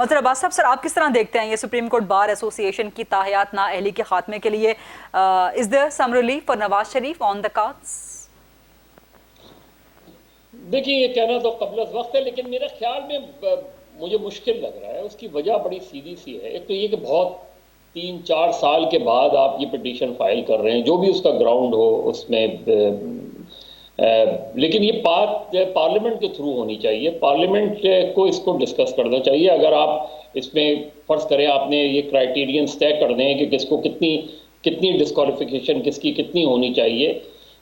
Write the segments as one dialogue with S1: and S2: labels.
S1: مظہر عباس صاحب، سر آپ کس طرح دیکھتے ہیں یہ سپریم کورٹ بار ایسوسی ایشن کی تاحیات نااہلی کے خاتمے کے لیے از there some relief for Nawaz Sharif on the cards؟
S2: دیکھیے یہ کہنا تو قبل از وقت ہے، لیکن میرے خیال میں مجھے مشکل لگ رہا ہے۔ اس کی وجہ بڑی سیدھی سی ہے۔ ایک تو یہ کہ بہت 3-4 سال کے بعد آپ یہ پٹیشن فائل کر رہے ہیں، جو بھی اس کا گراؤنڈ ہو اس میں، لیکن یہ بات پارلیمنٹ کے تھرو ہونی چاہیے۔ پارلیمنٹ کو اس کو ڈسکس کرنا چاہیے۔ اگر آپ اس میں فرض کریں آپ نے یہ کرائیٹیرینز طے کر دیں کہ کس کو کتنی ڈسکوالیفیکیشن کس کی کتنی ہونی چاہیے،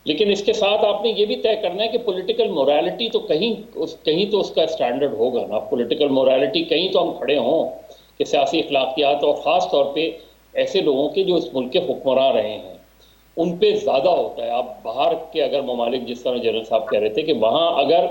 S2: لیکن اس کے ساتھ آپ نے یہ بھی طے کرنا ہے کہ پولیٹیکل مورالٹی تو کہیں تو اس کا اسٹینڈرڈ ہوگا نا۔ پولیٹیکل مورالٹی کہیں تو ہم کھڑے ہوں کہ سیاسی اخلاقیات، اور خاص طور پہ ایسے لوگوں کے جو اس ملک کے حکمراں رہے ہیں ان پہ زیادہ ہوتا ہے۔ آپ باہر کے اگر ممالک، جس طرح جنرل صاحب کہہ رہے تھے کہ وہاں اگر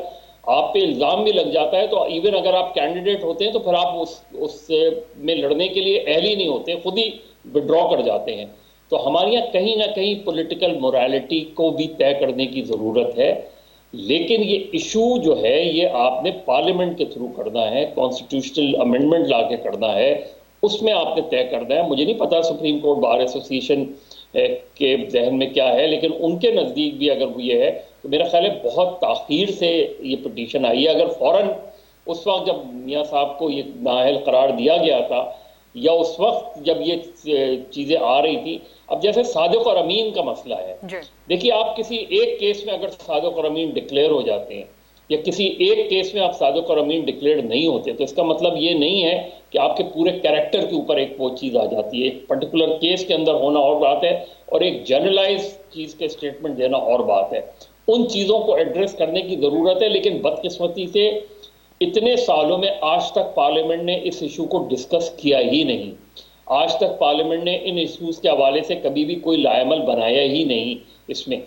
S2: آپ پہ الزام بھی لگ جاتا ہے تو ایون اگر آپ کینڈیڈیٹ ہوتے ہیں تو پھر آپ اس میں لڑنے کے لیے اہل ہی نہیں ہوتے، خود ہی وڈرا کر جاتے ہیں۔ تو ہمارے یہاں کہیں نہ کہیں پولیٹیکل مورالٹی کو بھی طے کرنے کی ضرورت ہے، لیکن یہ ایشو جو ہے یہ آپ نے پارلیمنٹ کے تھرو کرنا ہے، کانسٹیٹیوشنل امینڈمنٹ لا کے کرنا ہے، اس میں آپ نے طے کرنا ہے۔ مجھے نہیں پتا سپریم کورٹ بار ایسوسی ایشن کے ذہن میں کیا ہے، لیکن ان کے نزدیک بھی اگر یہ ہے تو میرا خیال ہے بہت تاخیر سے یہ پٹیشن آئی ہے۔ اگر فوراً اس وقت جب میاں صاحب کو یہ نااہل قرار دیا گیا تھا، یا اس وقت جب یہ چیزیں آ رہی تھی، اب جیسے صادق اور امین کا مسئلہ ہے، دیکھیے آپ کسی ایک کیس میں اگر صادق اور امین ڈکلیئر ہو جاتے ہیں، یا کسی ایک کیس میں آپ صادق اور امین ڈکلیئر نہیں ہوتے، تو اس کا مطلب یہ نہیں ہے کہ آپ کے پورے کیریکٹر کے اوپر ایک وہ چیز آ جاتی ہے۔ ایک پرٹیکولر کیس کے اندر ہونا اور بات ہے، اور ایک جنرلائز چیز کے سٹیٹمنٹ دینا اور بات ہے۔ ان چیزوں کو ایڈریس کرنے کی ضرورت ہے، لیکن بدقسمتی سے اتنے سالوں میں آج تک پارلیمنٹ نے اس ایشو کو ڈسکس کیا ہی نہیں۔ آج تک پارلیمنٹ نے ان ایشوز کے حوالے سے کبھی بھی کوئی لائحہ عمل بنایا ہی نہیں اس میں۔